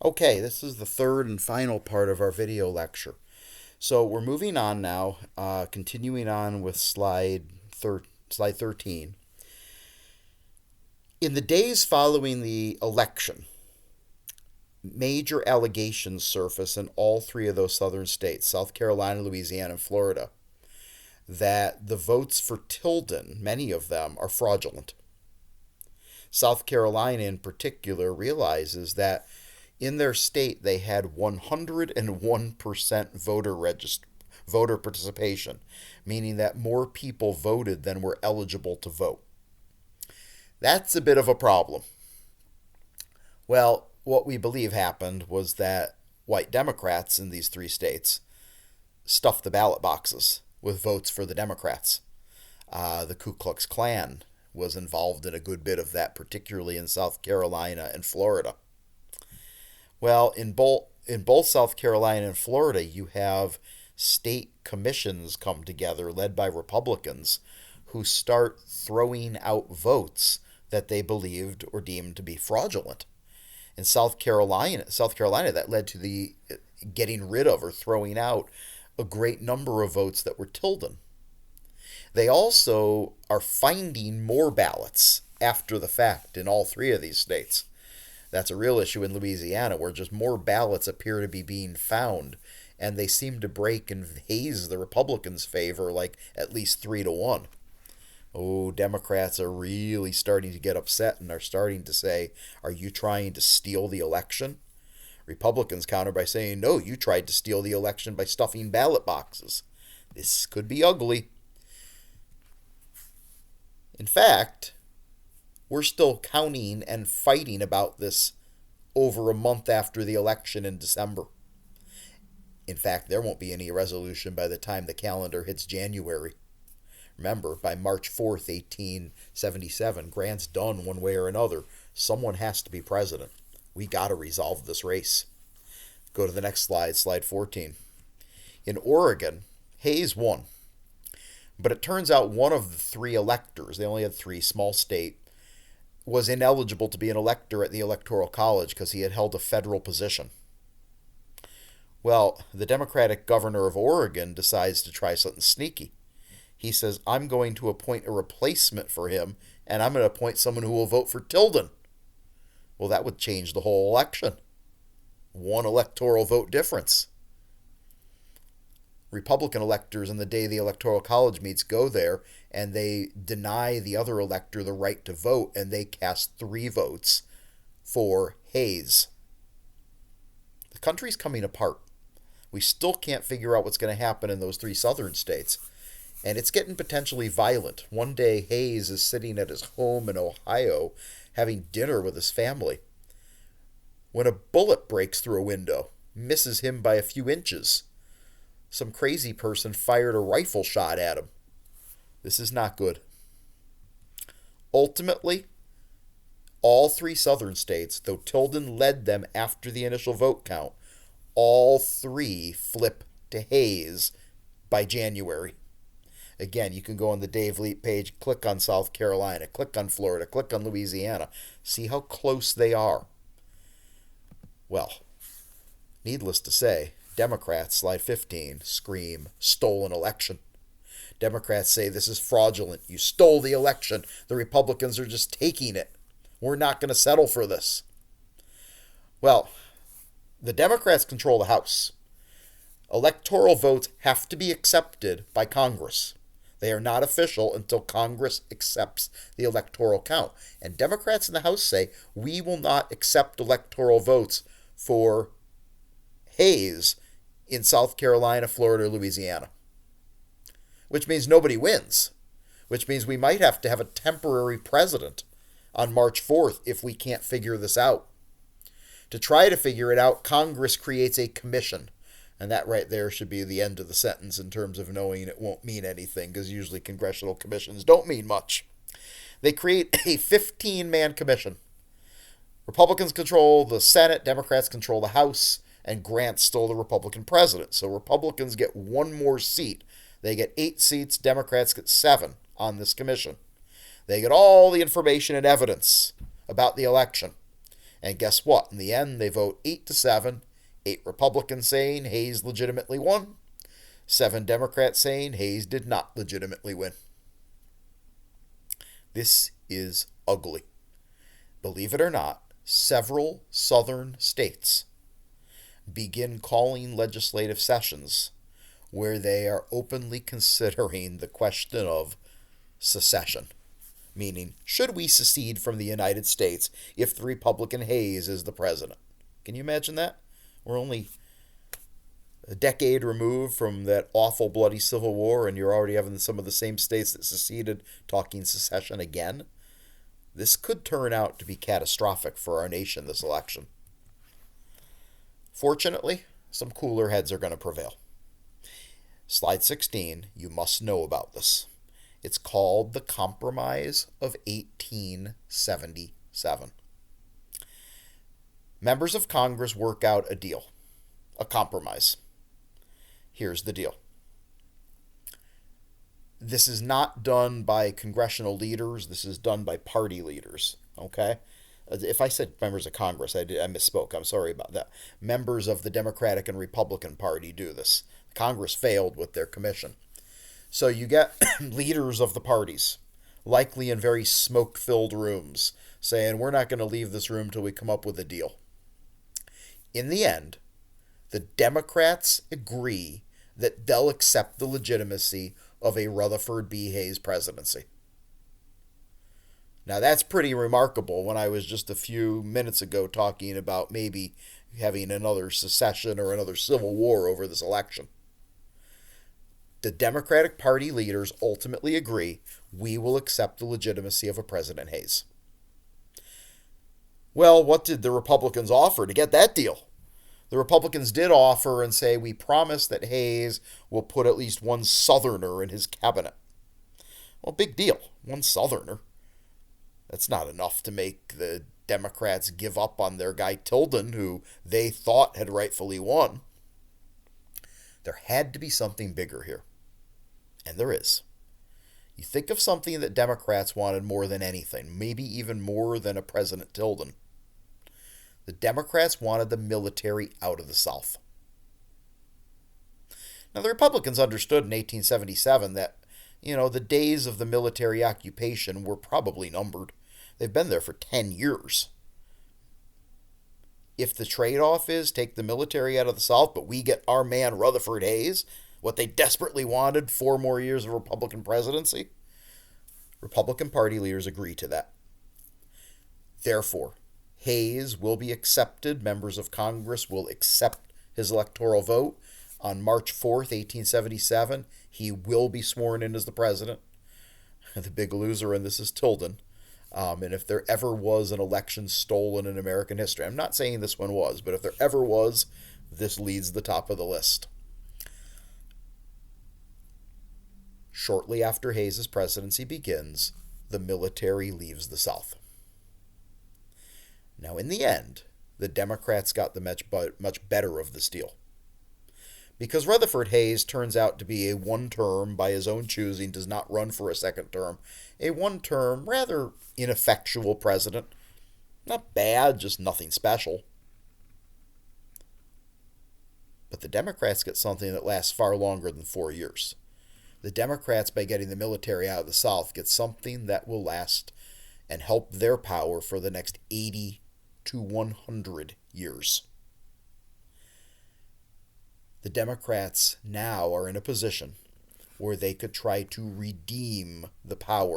Okay, this is the third and final part of our video lecture. So we're moving on now, continuing on with slide 13. In the days following the election, major allegations surface in all three of those southern states, South Carolina, Louisiana, and Florida, that the votes for Tilden, many of them, are fraudulent. South Carolina, in particular, realizes that in their state they had 101% voter participation, meaning that more people voted than were eligible to vote. That's a bit of a problem. Well, what we believe happened was that white Democrats in these three states stuffed the ballot boxes with votes for the Democrats. The Ku Klux Klan was involved in a good bit of that, particularly in South Carolina and Florida. Well, in both South Carolina and Florida, you have state commissions come together led by Republicans who start throwing out votes that they believed or deemed to be fraudulent. In South Carolina, that led to the getting rid of or throwing out a great number of votes that were Tilden. They also are finding more ballots after the fact in all three of these states. That's a real issue in Louisiana, where just more ballots appear to be being found, and they seem to break and haze the Republicans' favor like at least 3-1. Oh, Democrats are really starting to get upset and are starting to say, "Are you trying to steal the election?" Republicans counter by saying, "No, you tried to steal the election by stuffing ballot boxes." This could be ugly. In fact, we're still counting and fighting about this over a month after the election in December. In fact, there won't be any resolution by the time the calendar hits January. Remember, by March 4th, 1877, Grant's done one way or another. Someone has to be president. We got to resolve this race. Go to the next slide, slide 14. In Oregon, Hayes won. But it turns out one of the three electors, they only had three, small state, was ineligible to be an elector at the Electoral College because he had held a federal position. Well, the Democratic governor of Oregon decides to try something sneaky. He says, "I'm going to appoint a replacement for him, and I'm going to appoint someone who will vote for Tilden." Well, that would change the whole election. One electoral vote difference. Republican electors on the day the Electoral College meets go there and they deny the other elector the right to vote, and they cast 3 votes for Hayes. The country's coming apart. We still can't figure out what's going to happen in those 3 southern states. And it's getting potentially violent. One day, Hayes is sitting at his home in Ohio having dinner with his family when a bullet breaks through a window, misses him by a few inches. Some crazy person fired a rifle shot at him. This is not good. Ultimately, all 3 southern states, though Tilden led them after the initial vote count, all 3 flip to Hayes by January. Again, you can go on the Dave Leap page, click on South Carolina, click on Florida, click on Louisiana. See how close they are. Well, needless to say, Democrats, slide 15, scream, "Stolen election." Democrats say this is fraudulent. You stole the election. The Republicans are just taking it. We're not going to settle for this. Well, the Democrats control the House. Electoral votes have to be accepted by Congress. They are not official until Congress accepts the electoral count. And Democrats in the House say, we will not accept electoral votes for Hayes in South Carolina, Florida, Louisiana. Which means nobody wins. Which means we might have to have a temporary president on March 4th if we can't figure this out. To try to figure it out, Congress creates a commission. And that right there should be the end of the sentence in terms of knowing it won't mean anything, because usually congressional commissions don't mean much. They create a 15-man commission. Republicans control the Senate, Democrats control the House, and Grant's still the Republican president. So Republicans get one more seat. They get 8 seats, Democrats get 7 on this commission. They get all the information and evidence about the election. And guess what? In the end, they vote 8-7. 8 Republicans saying Hayes legitimately won. 7 Democrats saying Hayes did not legitimately win. This is ugly. Believe it or not, several southern states begin calling legislative sessions where they are openly considering the question of secession. Meaning, should we secede from the United States if the Republican Hayes is the president? Can you imagine that? We're only a decade removed from that awful bloody Civil War, and you're already having some of the same states that seceded talking secession again. This could turn out to be catastrophic for our nation this election. Fortunately, some cooler heads are going to prevail. Slide 16, you must know about this. It's called the Compromise of 1877. Members of Congress work out a deal, a compromise. Here's the deal. This is not done by congressional leaders. This is done by party leaders, okay? If I said members of Congress, I misspoke. I'm sorry about that. Members of the Democratic and Republican Party do this. Congress failed with their commission. So you get leaders of the parties, likely in very smoke-filled rooms, saying, we're not going to leave this room till we come up with a deal. In the end, the Democrats agree that they'll accept the legitimacy of a Rutherford B. Hayes presidency. Now that's pretty remarkable when I was just a few minutes ago talking about maybe having another secession or another civil war over this election. The Democratic Party leaders ultimately agree we will accept the legitimacy of a President Hayes. Well, what did the Republicans offer to get that deal? The Republicans did offer and say, we promise that Hayes will put at least one Southerner in his cabinet. Well, big deal. One Southerner. That's not enough to make the Democrats give up on their guy Tilden, who they thought had rightfully won. There had to be something bigger here. And there is. You think of something that Democrats wanted more than anything, maybe even more than a President Tilden. The Democrats wanted the military out of the South. Now, the Republicans understood in 1877 that, the days of the military occupation were probably numbered. They've been there for 10 years. If the trade-off is take the military out of the South, but we get our man Rutherford Hayes, what they desperately wanted, 4 more years of Republican presidency, Republican Party leaders agree to that. Therefore, Hayes will be accepted. Members of Congress will accept his electoral vote. On March 4th, 1877, he will be sworn in as the president. The big loser in this is Tilden. And if there ever was an election stolen in American history, I'm not saying this one was, but if there ever was, this leads the top of the list. Shortly after Hayes' presidency begins, the military leaves the South. Now, in the end, the Democrats got the much better of this deal. Because Rutherford Hayes turns out to be a one-term, by his own choosing, does not run for a second term, a one-term, rather ineffectual president. Not bad, just nothing special. But the Democrats get something that lasts far longer than 4 years. The Democrats, by getting the military out of the South, get something that will last and help their power for the next 80 to 100 years. The Democrats now are in a position where they could try to redeem the power